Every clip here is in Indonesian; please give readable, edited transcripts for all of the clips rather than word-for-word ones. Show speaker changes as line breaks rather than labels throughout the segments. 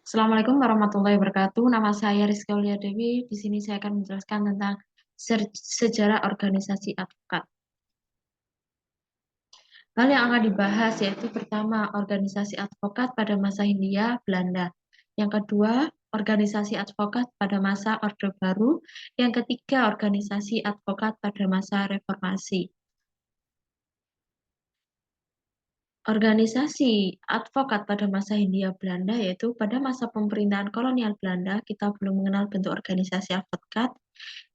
Assalamualaikum warahmatullahi wabarakatuh. Nama saya Rizky Aulia Dewi. Di sini saya akan menjelaskan tentang sejarah organisasi advokat. Hal yang akan dibahas yaitu pertama, organisasi advokat pada masa Hindia Belanda. Yang kedua, organisasi advokat pada masa Orde Baru. Yang ketiga, organisasi advokat pada masa Reformasi. Organisasi advokat pada masa Hindia Belanda yaitu pada masa pemerintahan kolonial Belanda kita belum mengenal bentuk organisasi advokat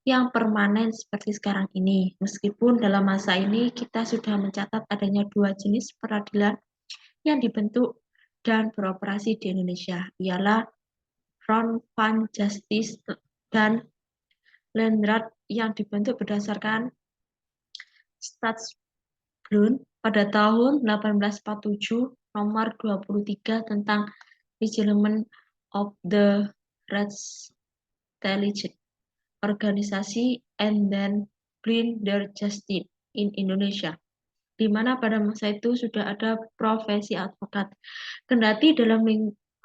yang permanen seperti sekarang ini. Meskipun dalam masa ini kita sudah mencatat adanya dua jenis peradilan yang dibentuk dan beroperasi di Indonesia, ialah Crown Van Justice dan Landrat yang dibentuk berdasarkan Stadsbloem pada tahun 1847 nomor 23 tentang Reglement of the Rechtsstaatliche Organisasi and then Blind der Justice in Indonesia, di mana pada masa itu sudah ada profesi advokat. Kendati dalam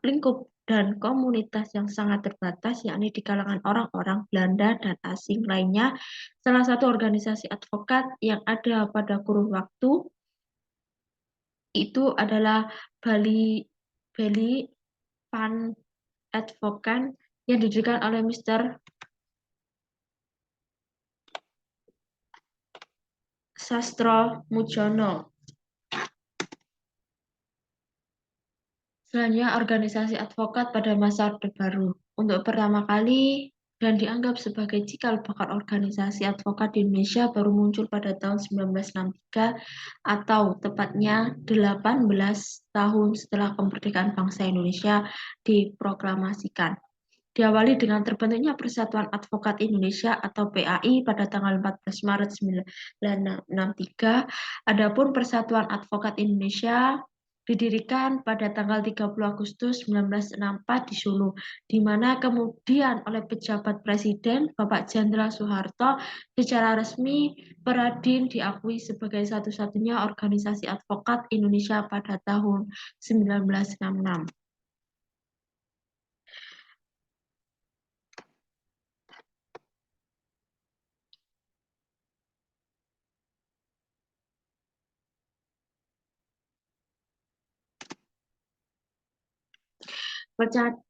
lingkup dan komunitas yang sangat terbatas, yakni di kalangan orang-orang Belanda dan asing lainnya, salah satu organisasi advokat yang ada pada kurun waktu itu adalah Bali Van Advocat yang didirikan oleh Mr. Sastro Mujono. Selanjutnya, organisasi advokat pada masa Orde Baru. Untuk pertama kali dan dianggap sebagai cikal bakal organisasi advokat di Indonesia baru muncul pada tahun 1963 atau tepatnya 18 tahun setelah kemerdekaan bangsa Indonesia diproklamasikan. Diawali dengan terbentuknya Persatuan Advokat Indonesia atau PAI pada tanggal 14 Maret 1963. Adapun Persatuan Advokat Indonesia didirikan pada tanggal 30 Agustus 1964 di Solo, di mana kemudian oleh pejabat Presiden Bapak Jenderal Soeharto secara resmi Peradin diakui sebagai satu-satunya organisasi advokat Indonesia pada tahun 1966.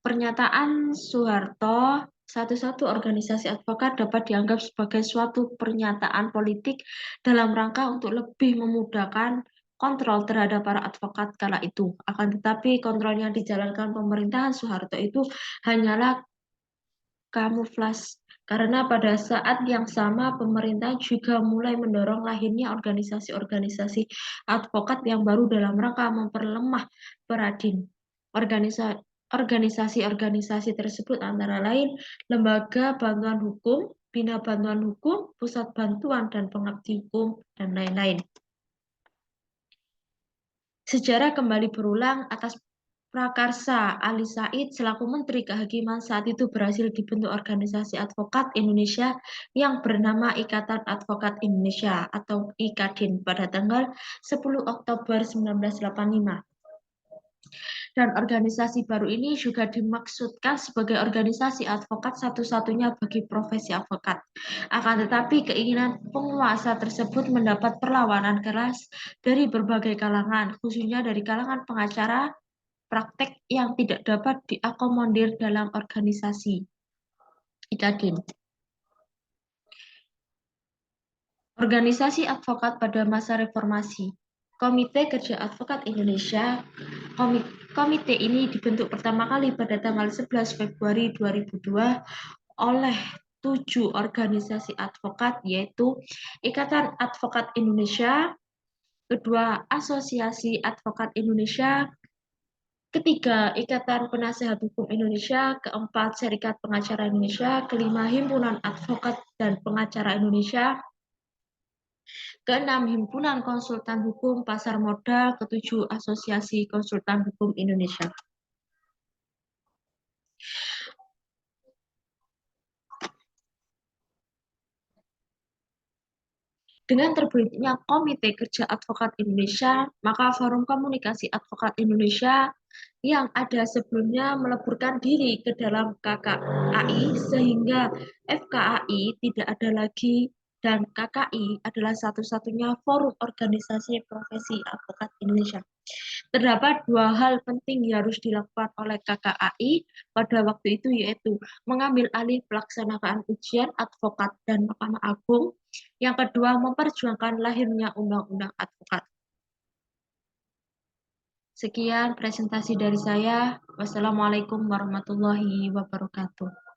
Pernyataan Soeharto, satu-satu organisasi advokat dapat dianggap sebagai suatu pernyataan politik dalam rangka untuk lebih memudahkan kontrol terhadap para advokat kala itu. Akan tetapi kontrol yang dijalankan pemerintahan Soeharto itu hanyalah kamuflas, karena pada saat yang sama pemerintah juga mulai mendorong lahirnya organisasi-organisasi advokat yang baru dalam rangka memperlemah Peradin. Organisasi-organisasi tersebut antara lain Lembaga Bantuan Hukum, Bina Bantuan Hukum, Pusat Bantuan dan Pengabdi Hukum, dan lain-lain. Sejarah kembali berulang atas prakarsa Ali Said selaku Menteri Kehakiman saat itu berhasil dibentuk organisasi advokat Indonesia yang bernama Ikatan Advokat Indonesia atau IKADIN pada tanggal 10 Oktober 1985. Dan organisasi baru ini juga dimaksudkan sebagai organisasi advokat satu-satunya bagi profesi advokat. Akan tetapi keinginan penguasa tersebut mendapat perlawanan keras dari berbagai kalangan, khususnya dari kalangan pengacara praktek yang tidak dapat diakomodir dalam organisasi IKADIN. Organisasi advokat pada masa reformasi. Komite Kerja Advokat Indonesia. Komite ini dibentuk pertama kali pada tanggal 11 Februari 2002 oleh 7 organisasi advokat, yaitu Ikatan Advokat Indonesia, kedua Asosiasi Advokat Indonesia, ketiga Ikatan Penasehat Hukum Indonesia, keempat Serikat Pengacara Indonesia, kelima Himpunan Advokat dan Pengacara Indonesia, keenam Himpunan Konsultan Hukum Pasar Modal, ketujuh Asosiasi Konsultan Hukum Indonesia. Dengan terbentuknya Komite Kerja Advokat Indonesia, maka Forum Komunikasi Advokat Indonesia yang ada sebelumnya meleburkan diri ke dalam KKAI sehingga FKAI tidak ada lagi dan KKI adalah satu-satunya forum organisasi profesi advokat Indonesia. Terdapat dua hal penting yang harus dilakukan oleh KKAI pada waktu itu yaitu mengambil alih pelaksanaan ujian advokat dan Mahkamah Agung. Yang kedua, memperjuangkan lahirnya Undang-Undang Advokat. Sekian presentasi dari saya. Wassalamualaikum warahmatullahi wabarakatuh.